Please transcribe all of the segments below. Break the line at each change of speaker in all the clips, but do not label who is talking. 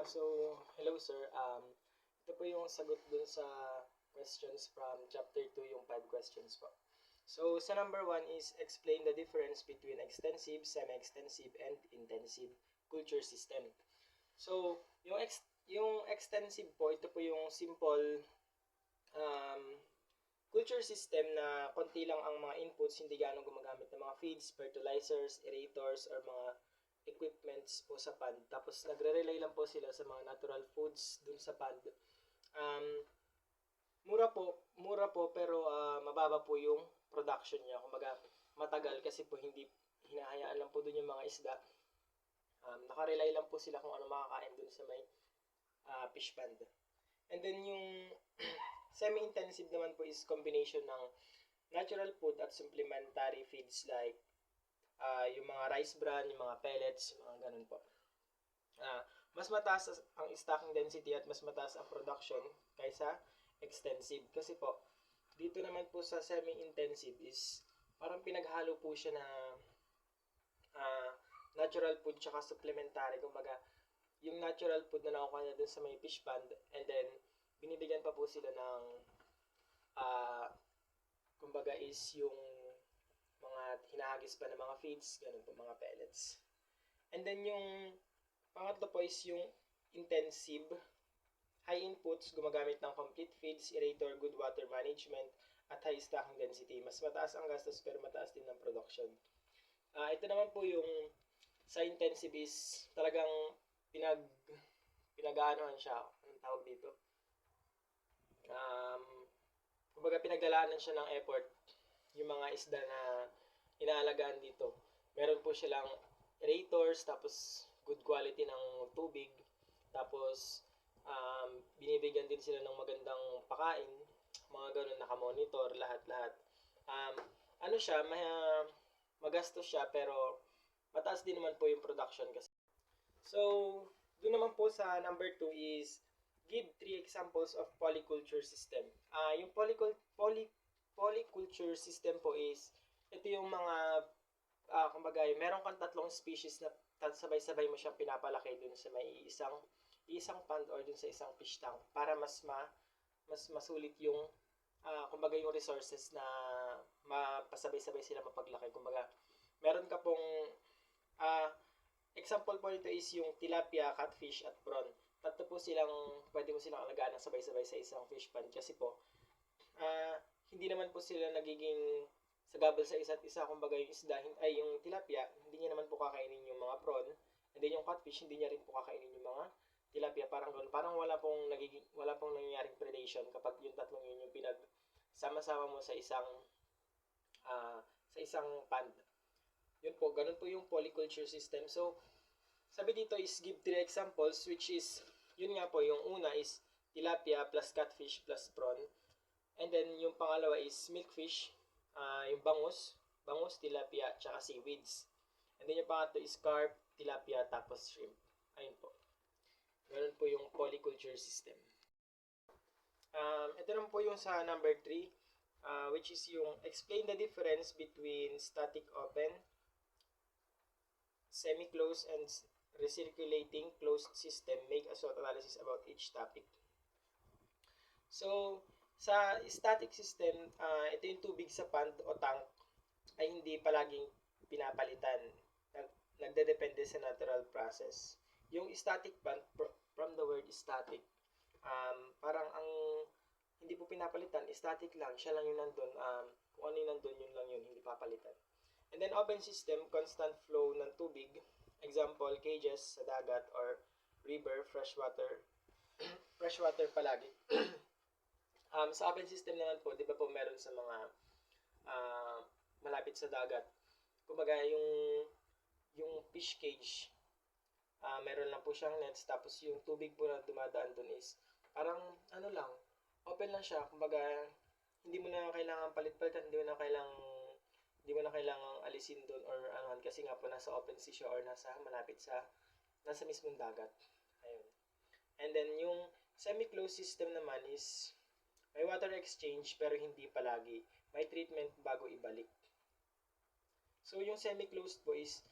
Hello sir. Ito po yung sagot dun sa questions from chapter 2, yung 5 questions po. So, sa number 1 is explain the difference between extensive, semi-extensive, and intensive culture system. So, yung extensive po, ito po yung simple culture system na konti lang ang mga inputs, hindi ganong gumagamit ng mga feeds, fertilizers, aerators, or mga equipments po sa pond. Tapos nagre-rely lang po sila sa mga natural foods dun sa pond. Mura po pero mababa po yung production niya. Kumbaga matagal kasi po hindi hinahayaan lang po dun yung mga isda. Nakarely lang po sila kung ano makakain dun sa may fish pond. And then yung semi-intensive naman po is combination ng natural food at supplementary feeds like yung mga rice bran, yung mga pellets, mga ganun po. Mas mataas ang stocking density at mas mataas ang production kaysa extensive. Kasi po, dito naman po sa semi-intensive is parang pinaghalo po siya na natural food tsaka supplementary. Kumbaga, yung natural food na nakukuha niya dun sa may fish pond and then binibigyan pa po sila ng kumbaga is yung mga hinahagis pa ng mga feeds, ganun po, mga pellets. And then yung pangatlo po is yung intensive, high inputs, gumagamit ng complete feeds, aerator, good water management, at high stocking density. Mas mataas ang gastos pero mataas din ang production. Ito naman po yung sa intensive is talagang pinag-aanohan siya. Anong tawag dito? Kumbaga pinaglalaanan siya ng effort yung mga isda na inaalagaan dito. Meron po silang aerators, tapos good quality ng tubig, tapos binibigyan din sila ng magandang pakain, mga ganun, nakamonitor, lahat-lahat. Ano siya, magastos siya, pero mataas din naman po yung production kasi. So, doon naman po sa number 2 is give 3 examples of polyculture system. Yung polyculture system po is ito yung mga kumbaga meron kang tatlong species na sabay-sabay mo siyang pinapalaki dun sa may isang pond or dun sa isang fish tank para mas masulit yung kumbaga yung resources na mapasabay-sabay sila mapaglaki. Kumbaga meron ka pong example po nito is yung tilapia, catfish at prawn. Tatlo po silang pwede mo silang alagaan ng sabay-sabay sa isang fish pond kasi po hindi naman po sila nagiging sagabal sa isa't isa. Kumbaga yung isda ay yung tilapia, hindi niya naman po kakainin yung mga prawn, and then yung catfish hindi niya rin po kakainin yung mga tilapia. Parang ganoon, parang wala pong nangyayaring predation kapag yung tatlong yun yung pinagsama-sama mo sa isang pond. Yun po, ganun po yung polyculture system. So sabi dito is give 3 examples, which is yun nga po, yung una is tilapia plus catfish plus prawn. And then yung pangalawa is milkfish, yung bangus, tilapia, tsaka seaweeds. And then yung pangatlo is carp, tilapia, tapos shrimp. Ayun po. Ganun po yung polyculture system. Ito naman po yung sa number 3, which is yung explain the difference between static open, semi-closed, and recirculating closed system. Make a SWOT analysis about each topic. So, sa static system, ito yung tubig sa pond o tank ay hindi palaging pinapalitan. Nagdedepende sa natural process. Yung static pond, from the word static, parang ang hindi po pinapalitan, static lang, siya lang yung nandun. Kung ano yung nandun, yun lang yun, hindi papalitan. And then open system, constant flow ng tubig. Example, cages sa dagat or river, freshwater palagi. Sa open system naman po, di ba po meron sa mga malapit sa dagat. Kumbaga yung fish cage, meron lang po siyang nets, tapos yung tubig po na dumadaan dun is parang ano lang, open lang siya. Kumbaga hindi mo na kailangan palit-palitan, hindi mo na kailangan alisin dun or anuhan kasi nga po nasa open sea siya or nasa mismong dagat. Ayun. And then yung semi-closed system naman is may water exchange pero hindi palagi. May treatment bago ibalik. So yung semi-closed po is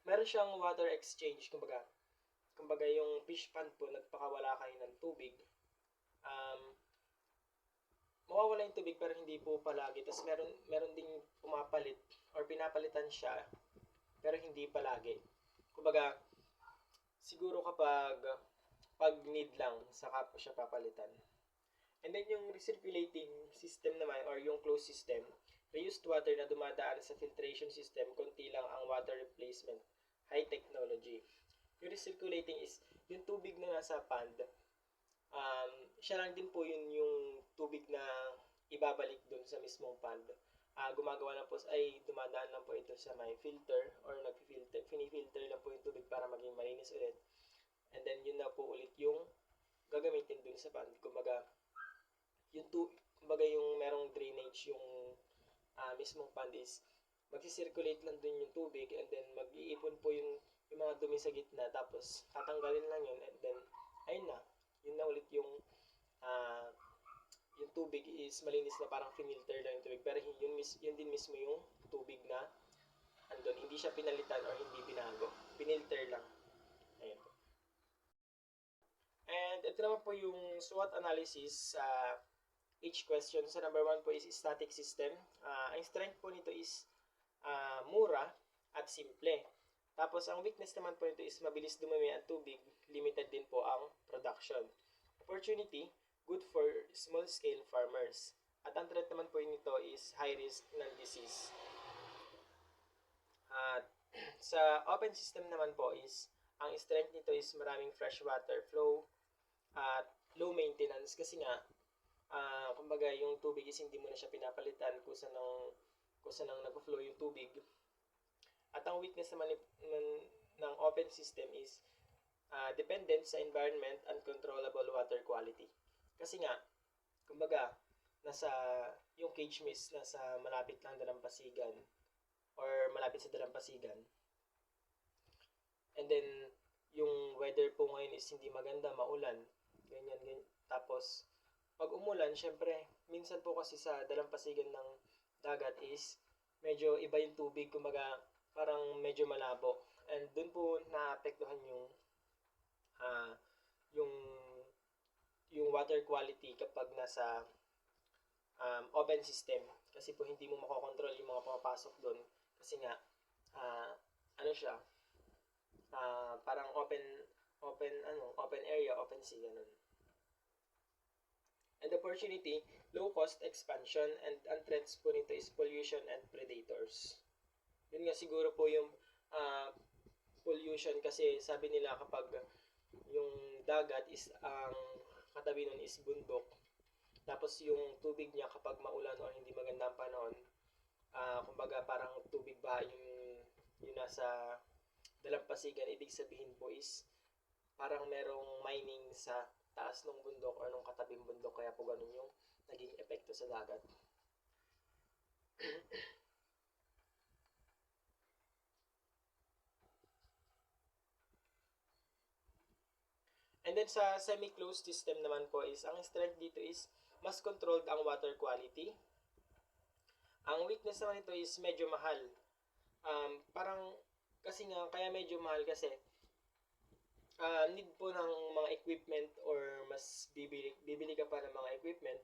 meron siyang water exchange. Kumbaga kumbaga yung fish pond po, nagpakawala kayo ng tubig, mawawala yung tubig pero hindi po palagi. Tapos meron ding pumapalit or pinapalitan siya pero hindi palagi. Kumbaga, siguro pag need lang, saka po siya papalitan. And then yung recirculating system naman or yung closed system, reused water na dumadaan sa filtration system, konti lang ang water replacement, high technology. Yung recirculating is yung tubig na nasa pond, siya lang din po yun yung tubig na ibabalik dun sa mismong pond. Gumagawa lang po ay dumadaan lang po ito sa may filter or finifilter lang po yung tubig para maging malinis ulit. And then yun na po ulit yung gagamitin dun sa pond. Kumbaga yung merong drainage yung mismong pond is magsisirculate lang dun yung tubig and then mag-iipon po yung mga dumi sa gitna, tapos tatanggalin lang yun and then ayun na, yun na ulit yung tubig is malinis na, parang finilter lang yung tubig, pero yun din mismo yung tubig na andun, hindi siya pinalitan or hindi binago, pinilter lang. Ayun po. And ito naman po yung SWOT analysis sa each question. So number 1 po is static system. Ang strength po nito is mura at simple. Tapos ang weakness naman po nito is mabilis dumami ang tubig, limited din po ang production. Opportunity, good for small scale farmers. At ang threat naman po nito is high risk ng disease. At sa open system naman po is ang strength nito is maraming fresh water flow at low maintenance, kasi nga kumbaga yung tubig is hindi mo na siya pinapalitan kusa nang nag-flow yung tubig. At ang weakness naman ng open system is dependent sa environment and controllable water quality. Kasi nga, kumbaga, yung cage mo is nasa malapit lang dalampasigan or malapit sa dalampasigan. And then, yung weather po ngayon is hindi maganda, maulan, ganyan. Tapos, pag umulan, syempre, minsan po kasi sa dalampasigan ng dagat is medyo iba yung tubig, kumbaga, parang medyo malabo. And dun po naapektuhan yung water quality kapag nasa open system. Kasi po hindi mo makokontrol yung mga pumapasok dun. Kasi nga, parang open area, open sea, ganun. And opportunity, low cost expansion, and ang threats po nito is pollution and predators. Yun nga siguro po yung pollution, kasi sabi nila kapag yung dagat is ang katabi nun is bundok, tapos yung tubig niya kapag maulan o hindi maganda ang panahon, kumbaga parang tubig ba yung nasa dalampasigan, ibig sabihin po is parang merong mining sa taas ng bundok o nung katabing bundok, kaya po ganun yung naging epekto sa dagat. And then sa semi-closed system naman po is, ang strength dito is mas controlled ang water quality. Ang weakness naman ito is medyo mahal. Parang, kasi nga, kaya medyo mahal kasi need po ng mga equipment or mas bibili ka pa ng mga equipment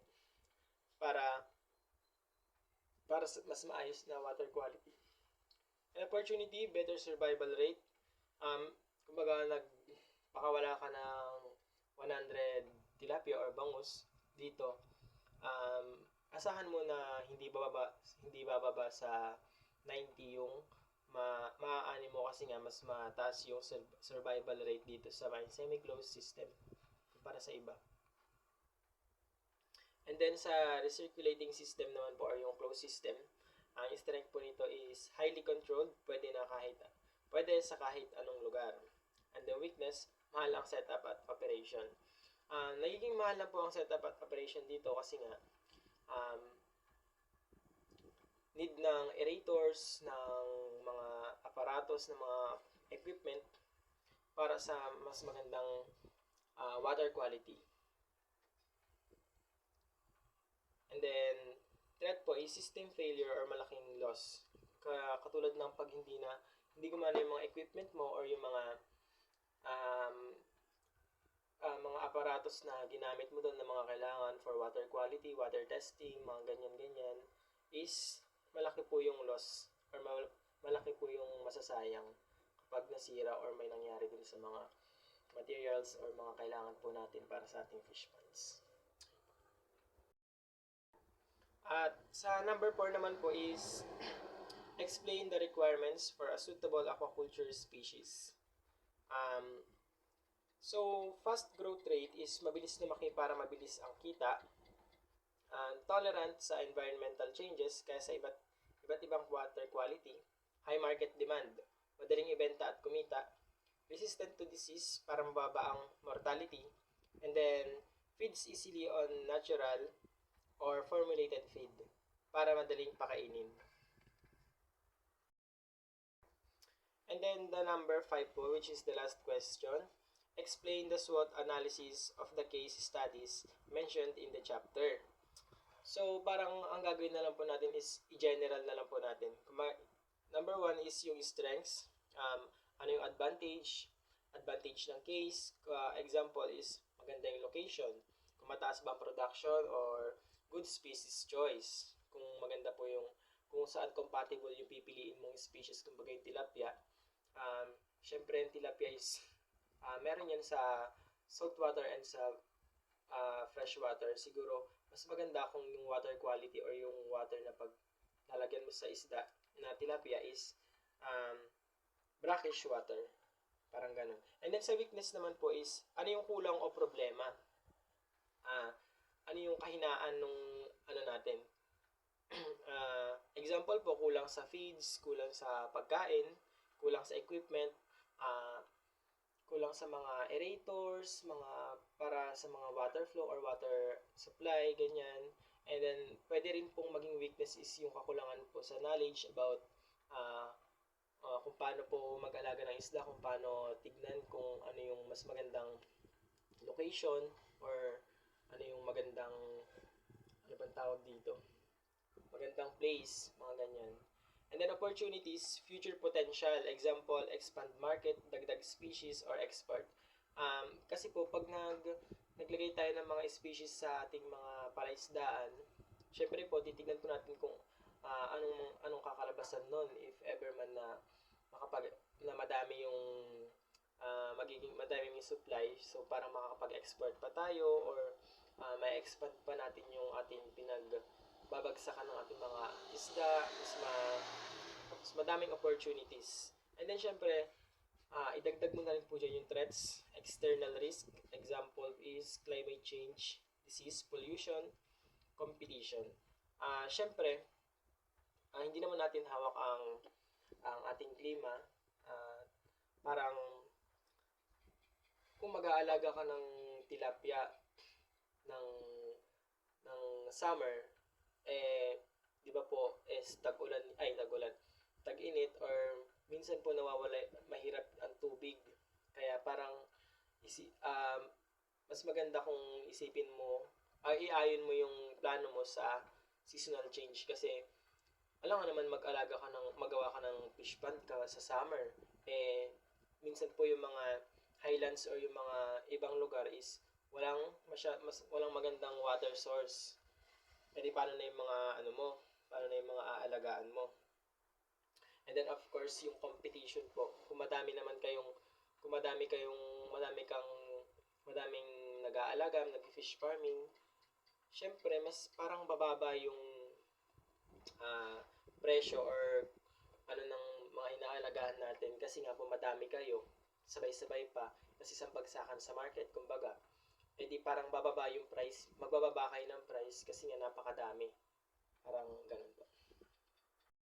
para mas maayos na water quality. And opportunity, better survival rate. Kumbaga nagpakawala ka ng 100 tilapia or bangus dito, asahan mo na hindi bababa sa 90 yung maaani mo, kasi nga mas mataas yung survival rate dito sa semi-closed system para sa iba. And then sa recirculating system naman po or yung closed system, ang strength po nito is highly controlled, pwede sa kahit anong lugar. And the weakness, mahal ang setup at operation. Nagiging mahal na po ang setup at operation dito kasi nga need ng aerators, ng mga aparatos, ng mga equipment para sa mas magandang water quality. And then, threat po is system failure or malaking loss. Katulad ng pag hindi gumana yung mga equipment mo or yung mga aparatos na ginamit mo doon na mga kailangan for water quality, water testing, mga ganyan-ganyan, is malaki po yung loss or malaki po yung masasayang kapag nasira or may nangyari dun sa mga materials or mga kailangan po natin para sa ating fish ponds. At sa number 4 naman po is explain the requirements for a suitable aquaculture species. So, fast growth rate is mabilis lumaki para mabilis ang kita. Tolerant sa environmental changes kaya sa iba't ibang water quality. High market demand, madaling ibenta at kumita. Resistant to disease para mababa ang mortality. And then, feeds easily on natural or formulated feed para madaling pakainin. And then the number 5 po, which is the last question. Explain the SWOT analysis of the case studies mentioned in the chapter. So, parang ang gagawin na lang po natin is i-general na lang po natin. Number 1 is yung strengths. Ano yung advantage ng case. Example is maganda yung location. Kung mataas ba ang production or good species choice. Kung maganda po yung kung saan compatible yung pipiliin mong species. Kumbaga yung tilapia. Syempre yung tilapia is meron yan sa saltwater and sa freshwater. Siguro, mas maganda kung yung water quality or yung water na pag lalagyan mo sa isda na tilapia is brackish water. Parang ganun. And then sa weakness naman po is, ano yung kulang o problema? Ano yung kahinaan nung ano natin? Example po, kulang sa feeds, kulang sa pagkain, kulang sa equipment, kulang sa mga aerators, para sa mga water flow or water supply, ganyan. And then, pwede rin pong maging weakness is yung kakulangan po sa knowledge about kung paano po mag-alaga ng isda, kung paano tignan kung ano yung mas magandang location or ano yung magandang, ano bang tawag dito? Magandang place, mga ganyan. And then opportunities, future potential, example, expand market, dagdag species, or export. Kasi po, pag naglagay tayo ng mga species sa ating mga palaisdaan, syempre po, titignan po natin kung anong kakalabasan nun if ever man na madami yung magiging madami yung supply. So, parang makakapag-export pa tayo or may expand pa natin yung ating babagsakan ng ating mga isda, mas madaming opportunities. And then, syempre, idagdag mo na rin po dyan yung threats, external risk. Example is climate change, disease, pollution, competition. Syempre, hindi naman natin hawak ang ating klima. Parang, kung mag-aalaga ka ng tilapia ng summer, di ba po, is tag-init, or minsan po mahirap ang tubig. Kaya parang, mas maganda kung isipin mo, iayon mo yung plano mo sa seasonal change. Kasi, alam nga naman magawa ka ng fish pond ka sa summer. Minsan po yung mga highlands or yung mga ibang lugar is walang magandang water source. Pwede paano na yung mga paano na yung mga aalagaan mo. And then of course, yung competition po. Kung madaming nag-aalaga, nag-fish farming, syempre mas parang bababa yung presyo or ng mga inaalagaan natin kasi nga po madami kayo, sabay-sabay pa, kasi isang bagsakan sa market, kumbaga, edi parang magbababa kayo ng price kasi nga napakadami. Parang ganun po.